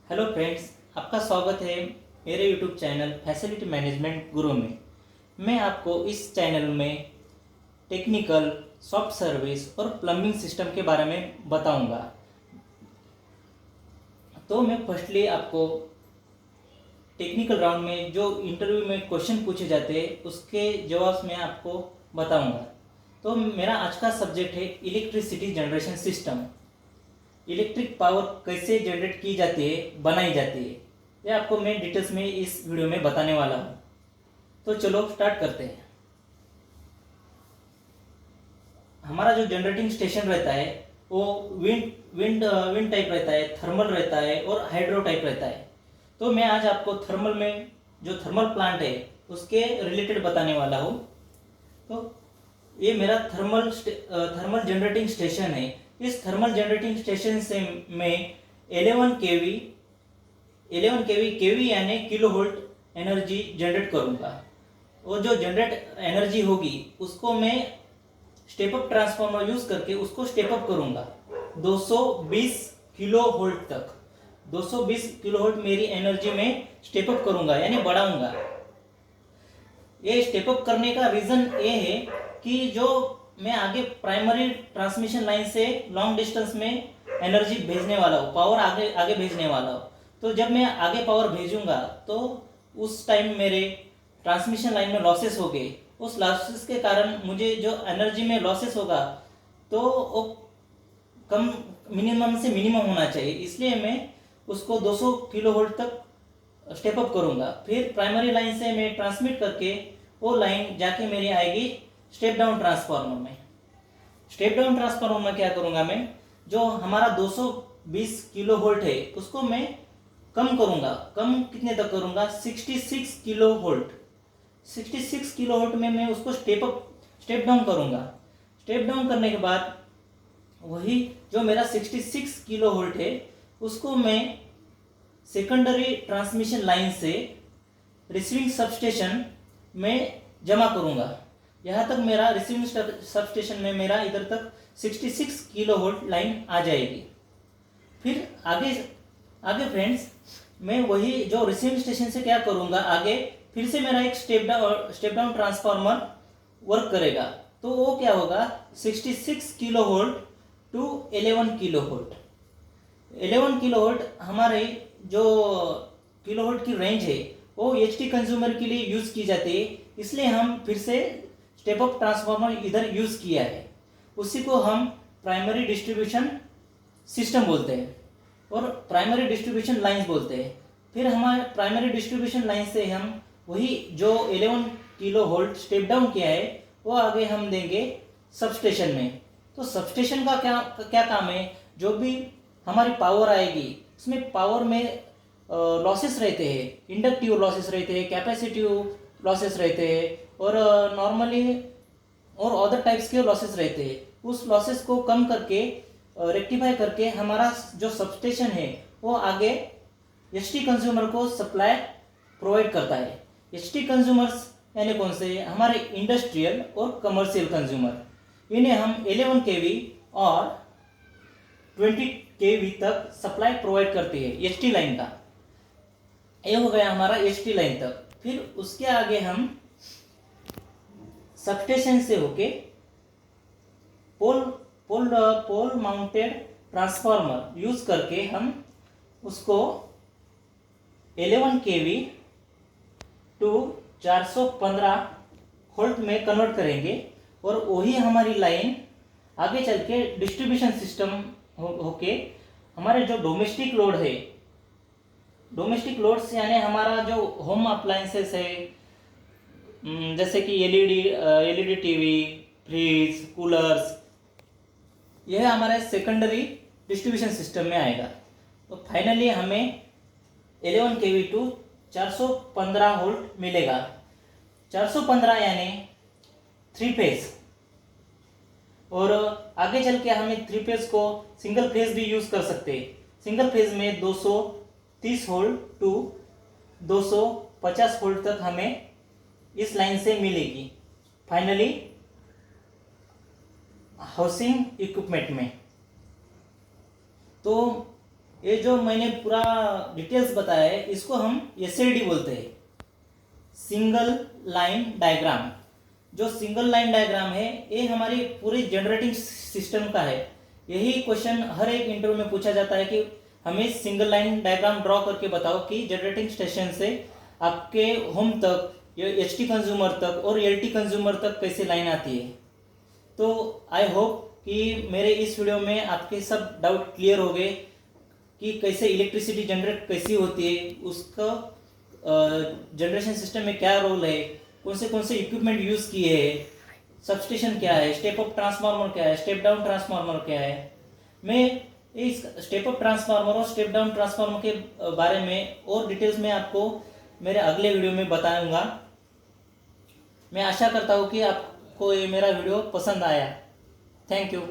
Hello friends, आपका स्वागत है मेरे यूट्यूब चैनल फैसिलिटी मैनेजमेंट गुरु में। मैं आपको इस चैनल में टेक्निकल, सॉफ्ट सर्विस और प्लम्बिंग सिस्टम के बारे में बताऊंगा। तो मैं फर्स्टली आपको टेक्निकल राउंड में जो इंटरव्यू में क्वेश्चन पूछे जाते हैं उसके जवाब मैं आपको बताऊंगा। तो मेरा आज का सब्जेक्ट है electricity generation system. Electric power कैसे जनरेट की जाती है, बनाई जाती है, ये आपको मैं डिटेल्स में इस वीडियो में बताने वाला हूँ। तो चलो स्टार्ट करते हैं। हमारा जो जनरेटिंग स्टेशन रहता है वो विंड टाइप रहता है, थर्मल रहता है और हाइड्रो टाइप रहता है। तो मैं आज आपको थर्मल में जो थर्मल प्लांट है उसके रिलेटेड बताने वाला हूँ। तो ये मेरा थर्मल जनरेटिंग स्टेशन है। इस थर्मल जनरेटिंग स्टेशन से मैं 11 केवी यानी किलो वोल्ट एनर्जी जनरेट करूँगा। और जो जनरेट एनर्जी होगी उसको मैं स्टेप अप ट्रांसफार्मर यूज़ करके उसको स्टेप अप करूँगा 220 किलो वोल्ट तक। 220 किलो वोल्ट मेरी एनर्जी में स्टेप अप करूँगा यानी बढ़ाऊँगा। ये स्टेप अप करने का रीज़न ये है कि जो मैं आगे प्राइमरी ट्रांसमिशन लाइन से लॉन्ग डिस्टेंस में एनर्जी भेजने वाला हूँ, पावर आगे आगे भेजने वाला हूँ। तो जब मैं आगे पावर भेजूंगा तो उस टाइम मेरे ट्रांसमिशन लाइन में लॉसेस हो गए। उस लॉसेस के कारण मुझे जो एनर्जी में लॉसेस होगा तो वो कम, मिनिमम से मिनिमम होना चाहिए। इसलिए मैं उसको 200 किलो वोल्ट तक स्टेप अप करूँगा। फिर प्राइमरी लाइन से मैं ट्रांसमिट करके वो लाइन जाके मेरी आएगी स्टेप डाउन ट्रांसफार्मर में। स्टेप डाउन ट्रांसफार्मर में क्या करूँगा, मैं जो हमारा 220 किलो वोल्ट है उसको मैं कम करूँगा। कम कितने तक करूँगा, 66 किलो वोल्ट। 66 किलो वोल्ट में मैं उसको स्टेप डाउन करूँगा। स्टेप डाउन करने के बाद वही जो मेरा 66 किलो वोल्ट है उसको मैं सेकेंडरी ट्रांसमिशन लाइन से रिसीविंग सबस्टेशन में जमा करूँगा। यहाँ तक मेरा रिसीविंग सबस्टेशन में मेरा इधर तक 66 किलो वोल्ट लाइन आ जाएगी। फिर आगे फ्रेंड्स, मैं वही जो रिसीविंग स्टेशन से क्या करूँगा, आगे फिर से मेरा एक स्टेप डाउन ट्रांसफार्मर वर्क करेगा। तो वो क्या होगा, 66 kilo volt to 11 kilo volt. 11 kilo volt हमारे जो किलो वोल्ट की रेंज है वो एचटी कंज्यूमर के लिए यूज़ की जाती है। इसलिए हम फिर से स्टेप अप ट्रांसफार्मर इधर यूज़ किया है। उसी को हम प्राइमरी डिस्ट्रीब्यूशन सिस्टम बोलते हैं और प्राइमरी डिस्ट्रीब्यूशन लाइंस बोलते हैं। फिर हमारे प्राइमरी डिस्ट्रीब्यूशन लाइन से हम वही जो 11 किलो वोल्ट स्टेप डाउन किया है वो आगे हम देंगे सबस्टेशन में। तो सबस्टेशन का क्या काम है, जो भी हमारी पावर आएगी उसमें पावर में लॉसेस रहते हैं, इंडक्टिव लॉसेस रहते हैं, कैपेसिटिव लॉसेस रहते हैं और नॉर्मली और अदर टाइप्स के लॉसेस रहते हैं। उस लॉसेस को कम करके रेक्टिफाई करके हमारा जो सबस्टेशन है वो आगे एचटी कंज्यूमर को सप्लाई प्रोवाइड करता है। एचटी कंज्यूमर्स यानी कौन से, हमारे इंडस्ट्रियल और कमर्शियल कंज्यूमर। इन्हें हम 11 केवी और 20 केवी तक सप्लाई प्रोवाइड करती है एचटी लाइन का। ये हो गया हमारा एचटी लाइन तक। फिर उसके आगे हम सबस्टेशन से होके पोल माउंटेड ट्रांसफार्मर यूज करके हम उसको 11 केवी टू 415 वोल्ट में कन्वर्ट करेंगे और वही हमारी लाइन आगे चल के डिस्ट्रीब्यूशन सिस्टम होके हमारे जो डोमेस्टिक लोड है, डोमेस्टिक लोड्स यानी हमारा जो होम अप्लायंसेस है, जैसे कि एलईडी टीवी, फ्रिज, कूलर्स, यह हमारे सेकेंडरी डिस्ट्रीब्यूशन सिस्टम में आएगा। तो फाइनली हमें 11 केवी टू 415 वोल्ट मिलेगा। 415 यानी 3 फेज। और आगे चल के हमें 3 फेज को सिंगल फेज भी यूज कर सकते हैं। सिंगल फेज में 230 वोल्ट टू 250 वोल्ट तक हमें इस लाइन से मिलेगी फाइनली हाउसिंग इक्विपमेंट में। तो ये जो मैंने पूरा डिटेल्स बताया है इसको हम एसएलडी बोलते हैं, सिंगल लाइन डायग्राम। जो सिंगल लाइन डायग्राम है ये हमारी पूरी जनरेटिंग सिस्टम का है। यही क्वेश्चन हर एक इंटरव्यू में पूछा जाता है कि हमें सिंगल लाइन डायग्राम ड्रॉ करके बताओ कि जनरेटिंग स्टेशन से आपके होम तक या एचटी कंज्यूमर तक और एलटी कंज्यूमर तक कैसे लाइन आती है। तो आई होप कि मेरे इस वीडियो में आपके सब डाउट क्लियर हो गए कि कैसे इलेक्ट्रिसिटी जनरेट कैसी होती है, उसका जनरेशन सिस्टम में क्या रोल है, कौन से इक्विपमेंट यूज़ किए हैं, सबस्टेशन क्या है, स्टेप अप ट्रांसफार्मर क्या है, स्टेप डाउन ट्रांसफार्मर क्या है। मैं इस स्टेप अप ट्रांसफार्मर और स्टेप डाउन ट्रांसफार्मर के बारे में और डिटेल्स में आपको मेरे अगले वीडियो में बताऊंगा। मैं आशा करता हूँ कि आपको ये मेरा वीडियो पसंद आया। Thank you.